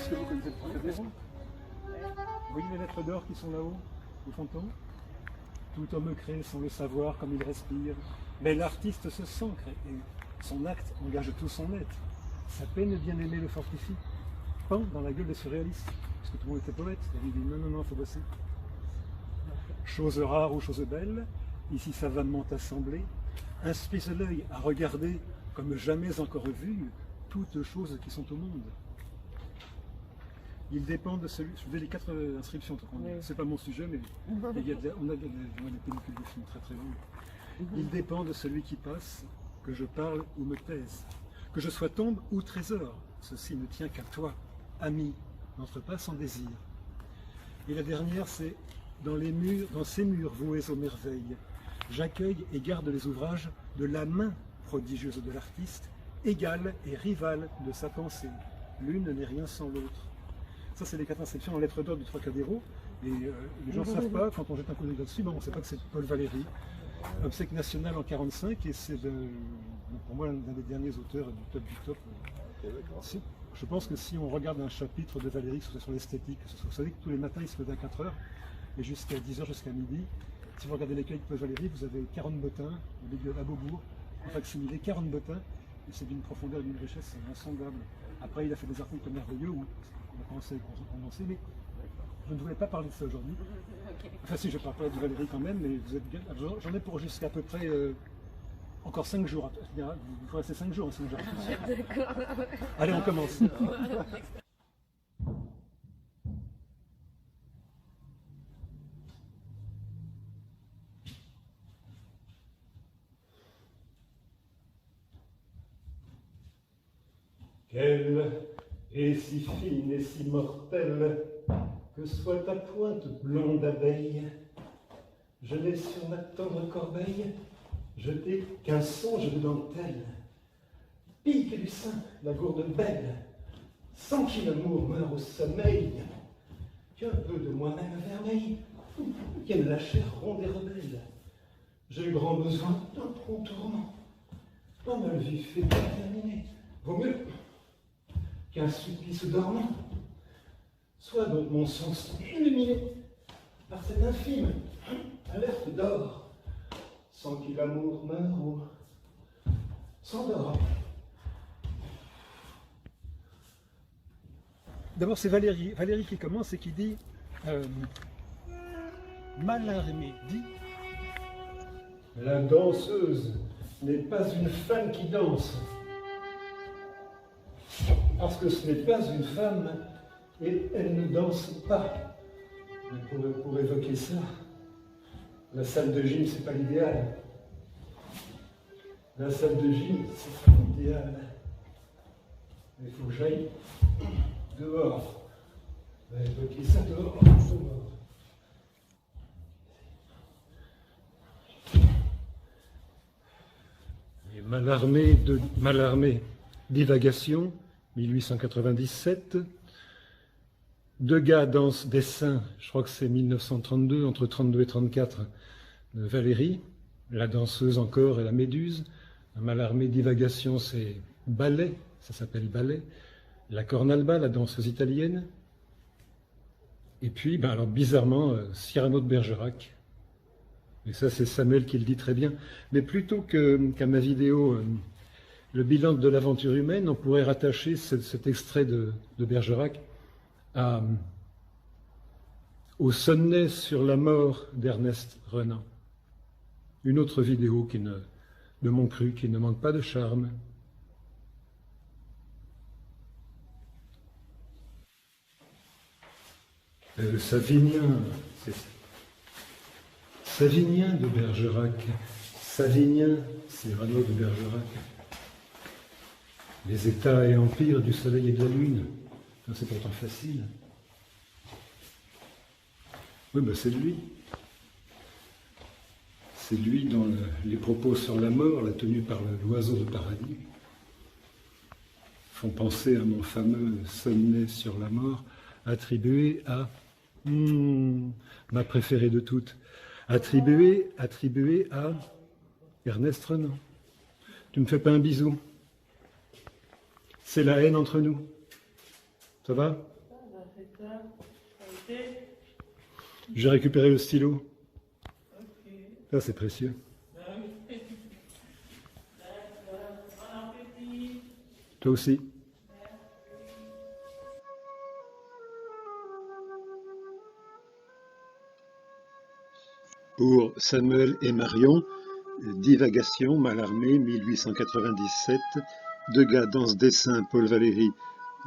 Est-ce que vous connaissez le Trocadéro? Vous voyez les lettres d'or qui sont là-haut, au fronton? Tout homme crée sans le savoir comme il respire. Mais l'artiste se sent créer. Son acte engage tout son être. Sa peine bien-aimée le fortifie. Pan dans la gueule des surréalistes. Parce que tout le monde était poète. Il dit non, non, non, il faut bosser. Chose rare ou chose belle, ici savamment assemblée, inspire l'œil à regarder comme jamais encore vu toutes choses qui sont au monde. Il dépend de celui. Je vous ai les 4 inscriptions, oui. C'est pas mon sujet, mais on a des pellicules de films très très longues. Il dépend de celui qui passe, que je parle ou me taise, que je sois tombe ou trésor. Ceci ne tient qu'à toi, ami, n'entre pas sans désir. Et la dernière, c'est dans ces murs voués aux merveilles, j'accueille et garde les ouvrages de la main prodigieuse de l'artiste, égale et rivale de sa pensée. L'une n'est rien sans l'autre. Ça, c'est les 4 inscriptions en lettres d'or du Trocadéro. Et les gens ne savent pas, quand on jette un coup d'œil là-dessus, on ne sait pas que c'est Paul Valéry, obsèque national en 1945, et c'est pour moi l'un des derniers auteurs du top du top. Je pense que si on regarde un chapitre de Valéry, que ce soit sur l'esthétique, vous savez que tous les matins il se lève à 4 h et jusqu'à 10 h jusqu'à midi. Si vous regardez l'écueil de Paul Valéry, vous avez 40 bottins, à Beaubourg, en facsimilé, 40 bottins, et c'est d'une profondeur et d'une richesse insondable. Après, il a fait des articles merveilleux où on a commencé à condenser, mais je ne voulais pas parler de ça aujourd'hui. Enfin si, je parle de Valéry quand même, mais vous êtes bien. J'en ai pour jusqu'à peu près encore 5 jours. Il faut rester 5 jours, sinon j'arrête. Allez, on commence. Qu'elle est si fine et si mortelle, que soit ta pointe blonde abeille. Je n'ai sur ma tendre corbeille jeté qu'un songe de dentelle. Pique du sein la gourde belle, sans qu'il l'amour meure au sommeil, qu'un peu de moi-même vermeil vienne la chair ronde et rebelle. J'ai grand besoin d'un prompt tourment, un mal vif et déterminé. Vaut mieux qu'un supplice dormant. Soit donc mon sens illuminé par cette infime alerte d'or, sans qu'il l'amour meure ou s'endort. D'abord, c'est Valéry qui commence et qui dit Mallarmé dit la danseuse n'est pas une femme qui danse, parce que ce n'est pas une femme et elle ne danse pas. Mais pour évoquer ça, la salle de gym, c'est pas l'idéal. La salle de gym, c'est pas l'idéal. Il faut que j'aille dehors. On va évoquer ça dehors. Et Mallarmé, divagation, 1897. Degas danse dessin, je crois que c'est 1932, entre 32 et 34, de Valéry. La danseuse encore et la méduse. Mallarmé, divagation, c'est ballet, ça s'appelle ballet. La Cornalba, la danseuse italienne. Et puis, alors bizarrement, Cyrano de Bergerac. Et ça, c'est Samuel qui le dit très bien. Mais plutôt qu'à ma vidéo, le bilan de l'aventure humaine, on pourrait rattacher cet extrait de Bergerac au sonnet sur la mort d'Ernest Renan. Une autre vidéo de mon cru, qui ne manque pas de charme. Savinien, c'est ça. Savinien de Bergerac. Savinien, Cyrano de Bergerac. Les états et empires du soleil et de la lune. C'est pourtant facile. Oui, c'est lui. C'est lui dans les propos sur la mort, la tenue par l'oiseau de paradis, font penser à mon fameux sonnet sur la mort, attribué à ma préférée de toutes, attribué à Ernest Renan. Tu me fais pas un bisou? C'est la haine entre nous. Ça va? J'ai récupéré le stylo. Ça, c'est précieux. Toi aussi. Pour Samuel et Marion, Divagation, Mallarmé, 1897, Degas, Danse-Dessin, Paul Valéry,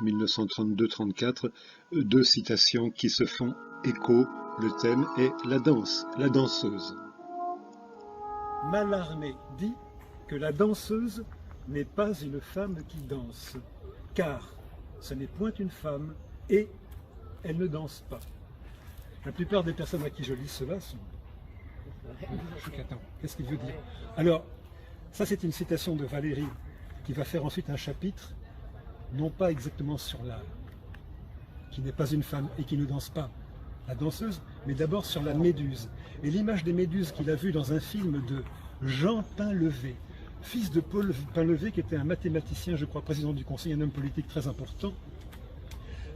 1932-34, deux citations qui se font écho. Le thème est la danse, la danseuse. Mallarmé dit que la danseuse n'est pas une femme qui danse, car ce n'est point une femme et elle ne danse pas. La plupart des personnes à qui je lis cela sont... Attends, qu'est-ce qu'il veut dire? Alors, ça c'est une citation de Valéry qui va faire ensuite un chapitre, non pas exactement sur la... qui n'est pas une femme et qui ne danse pas, la danseuse, mais d'abord sur la méduse. Et l'image des méduses qu'il a vue dans un film de Jean Painlevé, fils de Paul Painlevé, qui était un mathématicien, je crois, président du Conseil, un homme politique très important.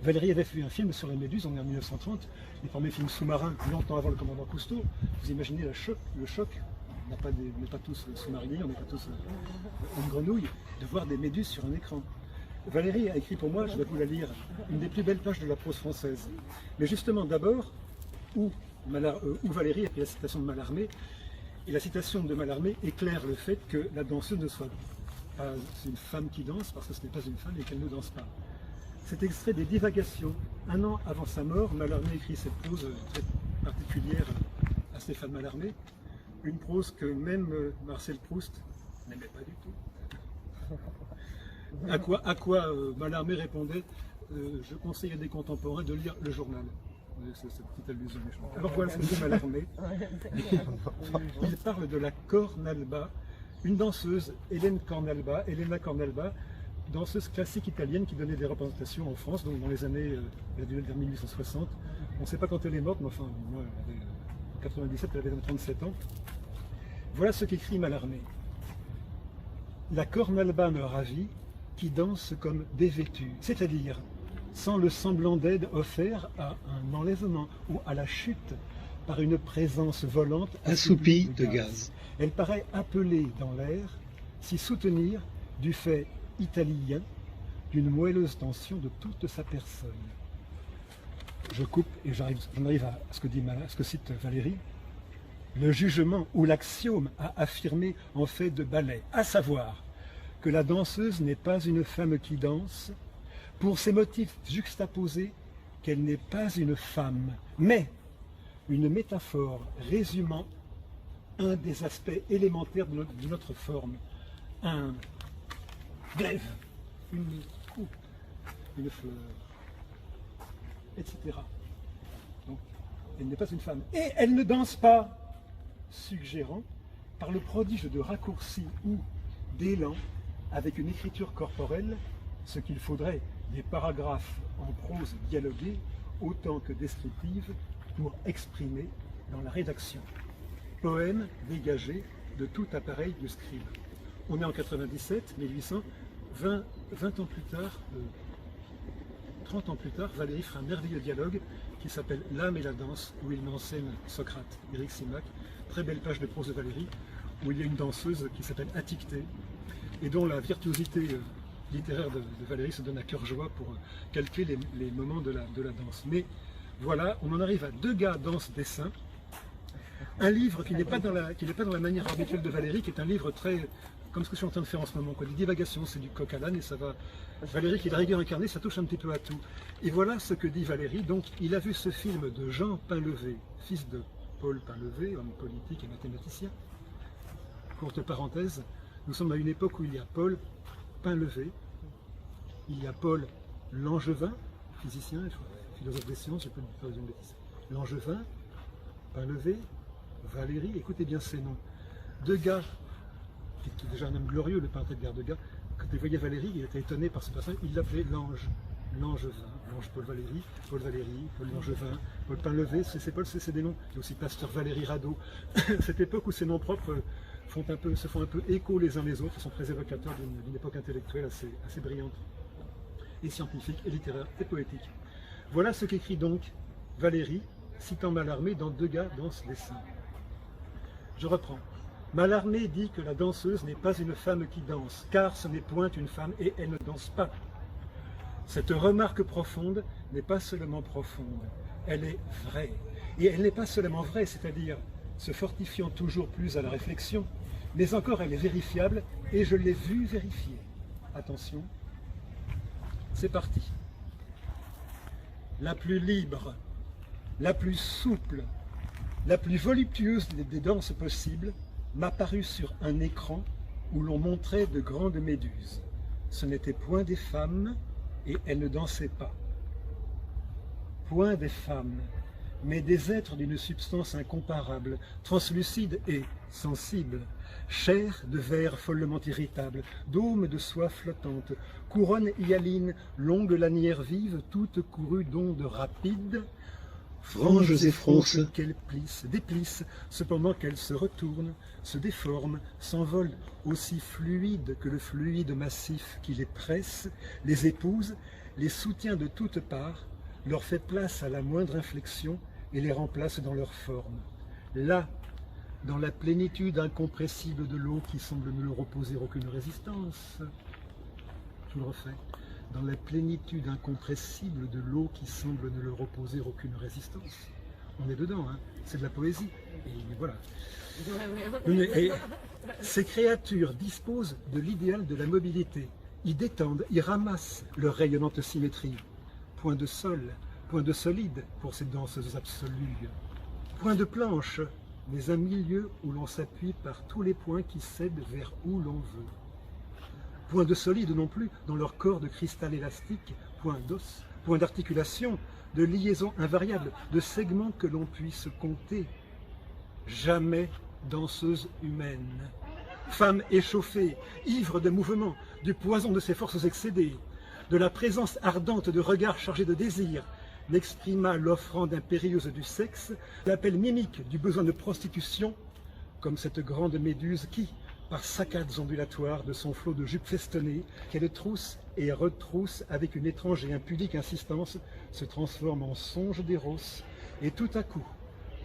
Valéry avait fait un film sur les méduses, on est en 1930, les premiers films sous-marins, longtemps avant le commandant Cousteau. Vous imaginez le choc, on n'est pas tous sous-mariniers, on n'est pas tous en grenouille, de voir des méduses sur un écran. Valéry a écrit pour moi, je vais vous la lire, une des plus belles pages de la prose française. Mais justement, d'abord, où Valéry a pris la citation de Mallarmé, et la citation de Mallarmé éclaire le fait que la danseuse ne soit pas une femme qui danse, parce que ce n'est pas une femme et qu'elle ne danse pas. C'est extrait des Divagations. Un an avant sa mort, Mallarmé écrit cette prose très particulière à Stéphane Mallarmé, une prose que même Marcel Proust n'aimait pas du tout. À quoi Mallarmé répondait je conseille à des contemporains de lire le journal. C'est cette petite allusion méchante. Alors voilà ce que dit Mallarmé. Il parle de la Cornalba, une danseuse, Elena Cornalba, danseuse classique italienne qui donnait des représentations en France, donc dans les années vers 1860. On ne sait pas quand elle est morte, mais enfin, moi, en 97, elle avait 37 ans. Voilà ce qu'écrit Mallarmé. La Cornalba me ravit, qui danse comme dévêtue, c'est-à-dire sans le semblant d'aide offert à un enlèvement ou à la chute par une présence volante assoupie de gaz. Elle paraît appelée dans l'air, s'y soutenir du fait italien d'une moelleuse tension de toute sa personne. Je coupe et j'en arrive à ce que cite Valéry. Le jugement ou l'axiome à affirmer en fait de ballet, à savoir que la danseuse n'est pas une femme qui danse, pour ces motifs juxtaposés qu'elle n'est pas une femme, mais une métaphore résumant un des aspects élémentaires de notre forme, un glaive, une coupe, une fleur, etc. Donc, elle n'est pas une femme. Et elle ne danse pas, suggérant, par le prodige de raccourcis ou d'élan, avec une écriture corporelle, ce qu'il faudrait des paragraphes en prose dialoguée autant que descriptive pour exprimer dans la rédaction. Poème dégagé de tout appareil de scribe. On est en 97, 1800, 20 ans plus tard, 30 ans plus tard, Valéry fera un merveilleux dialogue qui s'appelle L'âme et la danse, où il met en scène Socrate, Éric Simac, très belle page de prose de Valéry, où il y a une danseuse qui s'appelle Attictée, et dont la virtuosité littéraire de Valéry se donne à cœur joie pour calquer les moments de la danse. Mais voilà, on en arrive à Degas, Danse-Dessin, un livre qui n'est pas dans la manière habituelle de Valéry, qui est un livre très, comme ce que je suis en train de faire en ce moment, quoi, des divagations, c'est du coq à l'âne et ça va. Valéry qui est la rigueur incarnée, ça touche un petit peu à tout. Et voilà ce que dit Valéry. Donc il a vu ce film de Jean Painlevé, fils de Paul Painlevé, homme politique et mathématicien. Courte parenthèse, nous sommes à une époque où il y a Paul Painlevé, il y a Paul Langevin, physicien, philosophe des sciences, je peux pas dire une bêtise. Langevin, Painlevé, Valéry, écoutez bien ces noms. Degas, qui est déjà un homme glorieux, le peintre Edgar Degas, quand il voyait Valéry, il était étonné par ce personnage, il l'appelait l'ange, Langevin, l'ange Paul Valéry, Paul Langevin, Paul Painlevé, c'est des noms. Il y a aussi Pasteur Valéry Radeau. Cette époque où ces noms propres se font un peu écho les uns les autres, sont très évocateurs d'une époque intellectuelle assez brillante, et scientifique, et littéraire, et poétique. Voilà ce qu'écrit donc Valéry citant Mallarmé dans Degas danse les saints. Je reprends. Mallarmé dit que la danseuse n'est pas une femme qui danse, car ce n'est point une femme et elle ne danse pas. Cette remarque profonde n'est pas seulement profonde, elle est vraie. Et elle n'est pas seulement vraie, c'est-à-dire se fortifiant toujours plus à la réflexion, mais encore elle est vérifiable et je l'ai vue vérifier. Attention, c'est parti. La plus libre, la plus souple, la plus voluptueuse des danses possibles m'apparut sur un écran où l'on montrait de grandes méduses. Ce n'était point des femmes et elles ne dansaient pas. Point des femmes, mais des êtres d'une substance incomparable, translucide et sensible, chair de verre follement irritable, dôme de soie flottante, couronne hyaline, longue lanière vive, toute courue d'ondes rapides, franges et fronces qu'elles plissent, déplissent, cependant qu'elles se retournent, se déforment, s'envolent, aussi fluides que le fluide massif qui les presse, les épouse, les soutient de toutes parts, leur fait place à la moindre inflexion et les remplace dans leur forme. Là, dans la plénitude incompressible de l'eau qui semble ne leur opposer aucune résistance, je le refais, dans la plénitude incompressible de l'eau qui semble ne leur opposer aucune résistance. On est dedans, hein, c'est de la poésie. Et voilà. Et ces créatures disposent de l'idéal de la mobilité. Ils détendent, ils ramassent leur rayonnante symétrie. Point de sol, point de solide pour ces danseuses absolues. Point de planche, mais un milieu où l'on s'appuie par tous les points qui cèdent vers où l'on veut. Point de solide non plus dans leur corps de cristal élastique, point d'os, point d'articulation, de liaison invariable, de segments que l'on puisse compter. Jamais danseuse humaine. Femme échauffée, ivre de mouvement, du poison de ses forces excédées, de la présence ardente de regards chargés de désir, n'exprima l'offrande impérieuse du sexe, l'appel mimique du besoin de prostitution, comme cette grande méduse qui, par saccades ondulatoires de son flot de jupes festonnées, qu'elle trousse et retrousse avec une étrange et impudique insistance, se transforme en songe d'éros, et tout à coup,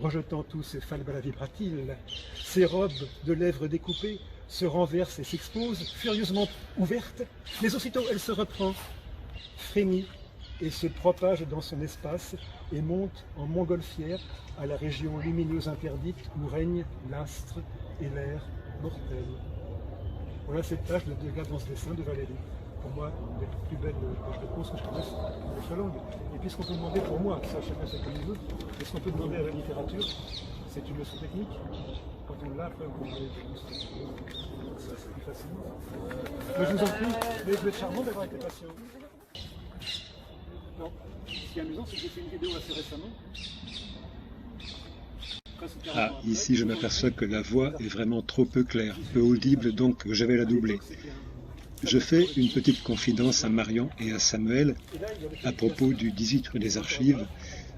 rejetant tous ses falbalas vibratiles, ses robes de lèvres découpées se renversent et s'exposent, furieusement ouvertes, mais aussitôt elle se reprend, frémit et se propage dans son espace et monte en montgolfière à la région lumineuse interdite où règne l'astre et l'air mortel. Voilà cette page de Degas dans ce dessin de Valéry. Pour moi, une des plus belles pages de prose que je connaisse dans notre langue. Et puisqu'on peut demander pour moi, ça chacun fait comme il veut, est-ce qu'on peut demander à la littérature, c'est une leçon technique. Quand on l'a, après on peut demander des leçons. Ça c'est plus facilement. Mais je vous en prie, mais vous êtes charmant d'avoir été patient. Non, ce qui est amusant, c'est que j'ai fait une vidéo assez récemment. Ah, ici je m'aperçois que la voix est vraiment trop peu claire, peu audible, donc je vais la doubler. Je fais une petite confidence à Marion et à Samuel à propos du 18 rue des Archives,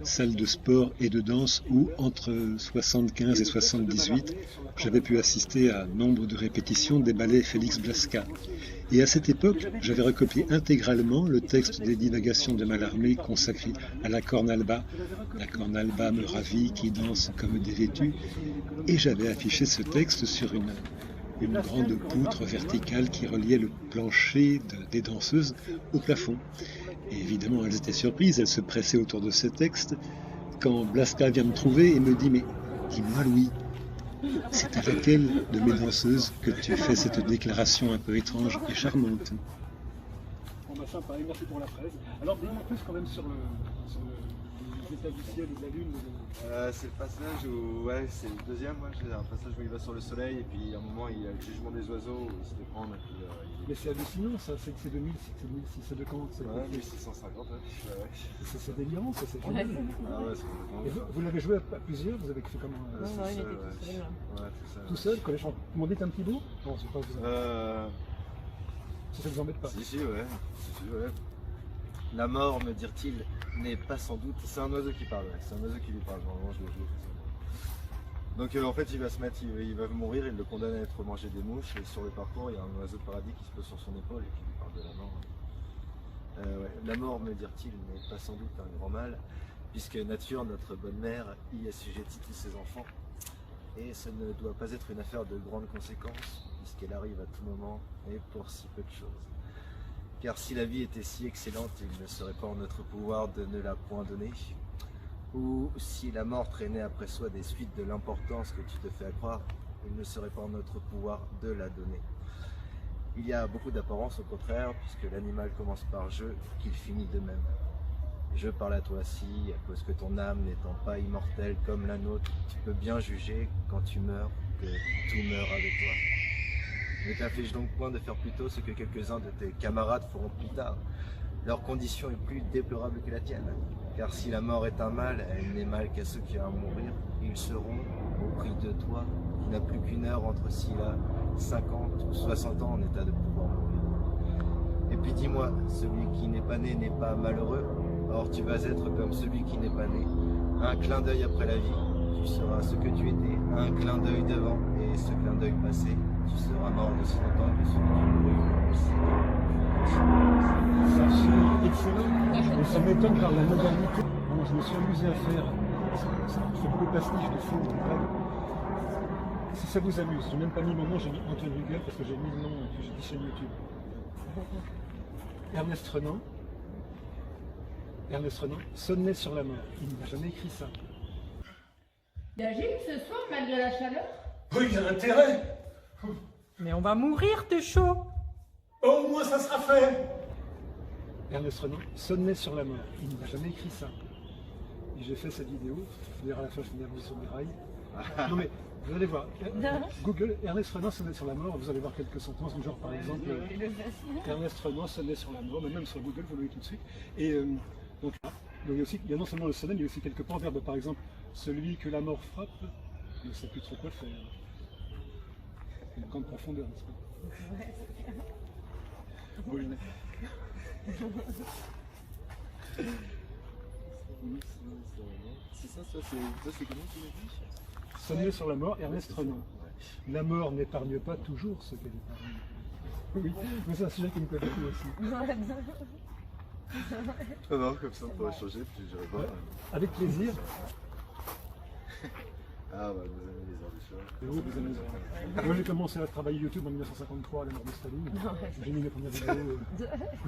salle de sport et de danse où, entre 75 et 78, j'avais pu assister à nombre de répétitions des ballets Félix Blasca. Et à cette époque, j'avais recopié intégralement le texte des divagations de Mallarmé consacré à la corne alba. La corne alba me ravit qui danse comme des vêtus. Et j'avais affiché ce texte sur une grande poutre verticale qui reliait le plancher des danseuses au plafond. Et évidemment, elles étaient surprises, elles se pressaient autour de ce texte, quand Blasca vient me trouver et me dit « Mais dis-moi Louis, c'est à laquelle de mes danseuses que tu fais cette déclaration un peu étrange et charmante ?» Bon bah sympa, et merci pour la presse. Alors dis-moi plus quand même sur les états du ciel et de la lune. C'est le passage où, ouais, c'est le deuxième, moi, j'ai un passage où il va sur le soleil et puis à un moment il y a le jugement des oiseaux, il se déprend. Mais c'est hallucinant ça, c'est que c'est 2006, c'est de quand? Ouais, 1650, ouais. C'est délirant, ça, c'est génial. Ah ouais, c'est complètement. Et vous l'avez joué à plusieurs, vous avez fait comment? Non, il était tout seul. Ouais, tout seul, quand les gens m'ont dit un petit bout? Non, c'est pas vous. Si ça vous embête pas. Si, ouais. La mort, me dirent-ils, n'est pas sans doute. C'est un oiseau qui parle, ouais. C'est un oiseau qui lui parle. Normalement, je l'ai joué. Donc en fait, il va se mettre, il va mourir, il le condamne à être mangé des mouches. Et sur le parcours, il y a un oiseau de paradis qui se pose sur son épaule et qui lui parle de la mort. Ouais. La mort, me dirent-ils, n'est pas sans doute un grand mal, puisque nature, notre bonne mère, y assujettit tous ses enfants. Et ce ne doit pas être une affaire de grandes conséquences, puisqu'elle arrive à tout moment et pour si peu de choses. Car si la vie était si excellente, il ne serait pas en notre pouvoir de ne la point donner. Ou si la mort traînait après soi des suites de l'importance que tu te fais accroire, il ne serait pas en notre pouvoir de la donner. Il y a beaucoup d'apparence au contraire, puisque l'animal commence par je, qu'il finit de même. Je parle à toi aussi, à cause que ton âme n'étant pas immortelle comme la nôtre, tu peux bien juger, quand tu meurs, que tout meurt avec toi. Ne t'afflige donc point de faire plus tôt ce que quelques-uns de tes camarades feront plus tard. Leur condition est plus déplorable que la tienne, car si la mort est un mal, elle n'est mal qu'à ceux qui ont à mourir, ils seront, au prix de toi, qui n'a plus qu'une heure entre s'il a 50 ou 60 ans en état de pouvoir mourir. Et puis dis-moi, celui qui n'est pas né n'est pas malheureux, or tu vas être comme celui qui n'est pas né. Un clin d'œil après la vie, tu seras ce que tu étais, un clin d'œil devant, et ce clin d'œil passé, tu seras mort aussi longtemps que celui qui mourut aussi. Ça, c'est excellent. Et ça m'étonne par la modernité. Bon, je me suis amusé à faire. Je fais beaucoup de pastiches de films, de blagues. Si ça vous amuse, je n'ai même pas mis mon nom, j'ai mis Antoine Huguel parce que j'ai mis le nom que j'ai dit chaîne YouTube. Ernest Renan, Sonnet sur la mort. Il n'a jamais écrit ça. Il agite ce soir malgré la chaleur? Oui, il y a intérêt. Mais on va mourir de chaud. Au moins ça sera fait. Ernest Renan, Sonnet sur la mort. Il n'a jamais écrit ça. Et j'ai fait cette vidéo. D'ailleurs, à la fin, je finis sur mes rails. Non mais, vous allez voir. Google Ernest Renan, Sonnet sur la mort. Vous allez voir quelques sentences, genre par exemple Ernest Renan, Sonnet sur la mort. Mais même sur Google, vous le voyez tout de suite. Et donc là, il y a non seulement le sonnet, mais il y a aussi quelques proverbes. Par exemple, celui que la mort frappe, il ne sait plus trop quoi faire. Une grande profondeur, n'est-ce pas? Ouais, c'est clair. Oui. C'est ça, c'est comment tu l'as dit? Sonnet sur la mort, Ernest Renan. La mort n'épargne pas toujours ce qu'elle épargne. Oui, mais c'est un sujet qui me plaît beaucoup aussi. Ah non, comme ça on pourrait changer, puis j'irai voir. Avec plaisir. Ah bah, vous aimez les heures du choix. Et vous aimez ça. Moi j'ai commencé à travailler YouTube en 1953 à la mort de Staline. J'ai mis mes premières vidéos.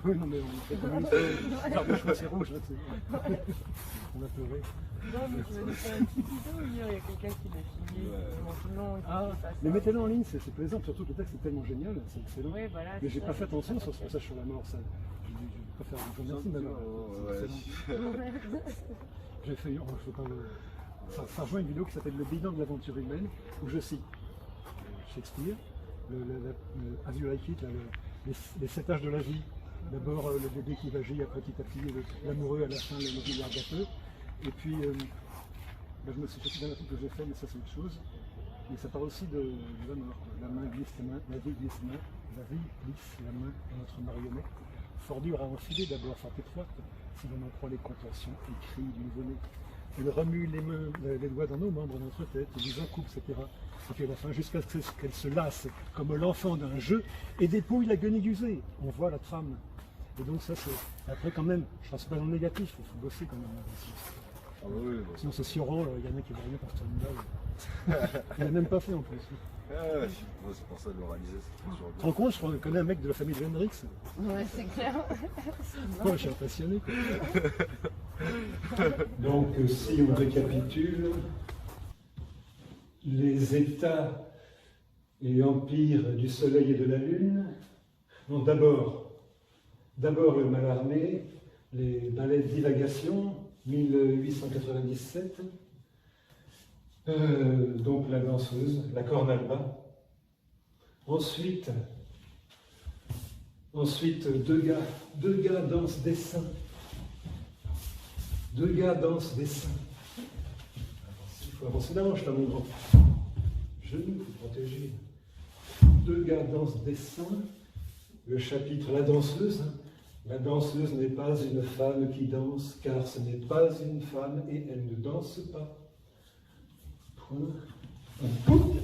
Oui, non mais on fait comme ça. Le choix c'est rouge, là, on a pleuré. Non, mais je vais faire une petite vidéo, il y a quelqu'un qui l'a filmé, non, Ah, mais mettez-le en ligne, c'est plaisant, surtout que le texte est tellement génial, c'est excellent. Ouais, voilà, mais j'ai pas fait attention sur ce passage sur la mort, ça. Je préfère vous remercier, mais j'ai fait, je veux pas le... Ça rejoint une vidéo qui s'appelle Le bilan de l'aventure humaine, où je cite Shakespeare, As You Like It, les 7 âges de la vie. D'abord le bébé qui va gît, après petit à petit l'amoureux, à la fin le vieillard gâteux. Et puis, je me suis fait d'un truc que j'ai fait, mais ça c'est autre chose. Mais ça parle aussi de la mort. La main glisse la main, la vie glisse la main dans notre marionnette. Fort dur à enfiler, d'abord fort étroite, si l'on en croit les contorsions et cris du nouveau-né. Elle remue les doigts dans nos membres, dans notre tête, les en coupe, etc. Et puis à la fin, jusqu'à ce qu'elle se lasse comme l'enfant d'un jeu et dépouille la guenille usée. On voit la trame. Et donc ça, c'est... Après quand même, je ne pense pas dans le négatif, il faut bosser quand même. Ah oui, bon. Sinon c'est Sioran, il y en a qui ne voient rien pour se tourner une balle. Il n'a même pas fait en plus. Ouais, c'est pour ça de l'oraliser, c'est toujours Tu te rends compte, je connais un mec de la famille de Hendrix. Ouais, c'est clair. Moi, je suis impressionné. Donc, si on récapitule, les états et empires du Soleil et de la Lune, donc d'abord le Mallarmé, les ballets de divagation, 1897, donc la danseuse, la corne alba. Ensuite deux gars dansent des seins. Deux gars dansent des seins. Il faut avancer davantage, là, mon grand. Genou, il faut protéger. Deux gars dansent des seins. Le chapitre La danseuse. La danseuse n'est pas une femme qui danse, car ce n'est pas une femme et elle ne danse pas. Point. Point.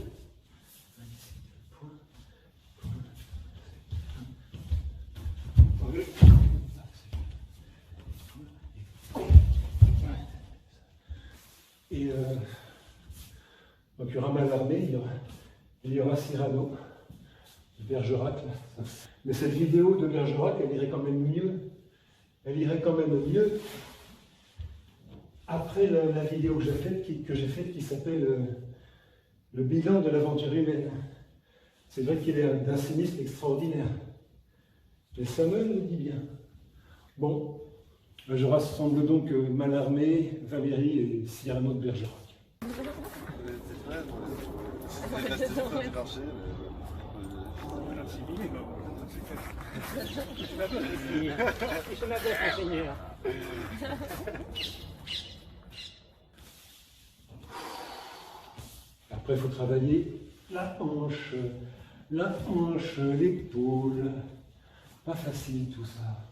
y aura Mallarmé, il y aura Cyrano, Bergerac. Là. Mais cette vidéo de Bergerac, elle irait quand même mieux. Elle irait quand même mieux après la vidéo que j'ai faite qui s'appelle le bilan de l'aventure humaine. C'est vrai qu'il est d'un cynisme extraordinaire. Et Samuel le dit bien. Bon, je rassemble donc Mallarmé, Valéry et Cyrano de Bergerac. Je m'appelle ingénieur. Après, il faut travailler la hanche, l'épaule. Pas facile tout ça.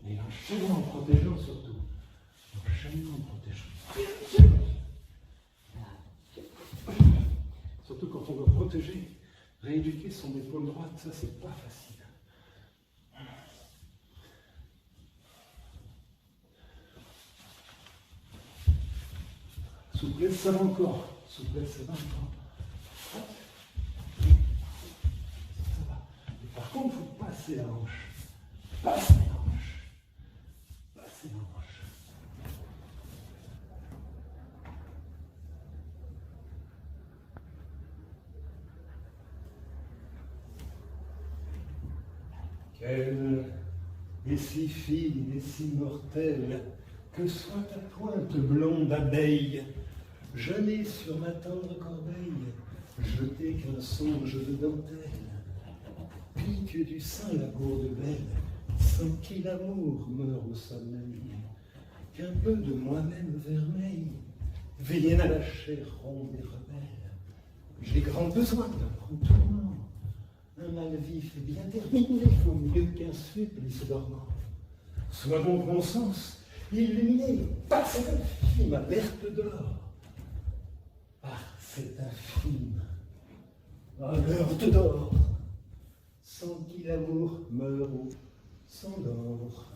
Et enchaînement en protégeant surtout. Enchaînement en protégeant. Surtout quand on doit protéger, rééduquer son épaule droite, ça c'est pas facile. Souplesse, ça va encore. Souplesse, ça va encore. Hop. Ça va. Et par contre, il faut passer la hanche. Passer la hanche. Passer la hanche. Quelle est si fine et si mortelle que soit ta pointe blonde abeille, je n'ai sur ma tendre corbeille jeté qu'un songe de dentelle, pique du sein la gourde belle, sans qui l'amour meurt au sommeil, qu'un peu de moi-même vermeil vienne à la chair ronde et rebelle. J'ai grand besoin d'un grand tourment, un mal vif et bien terminé vaut mieux qu'un supplice dormant. Sois donc bon sens, illuminé par cette infime alerte d'or, par cette infime alerte d'or, sans qui l'amour meurt ou s'endort.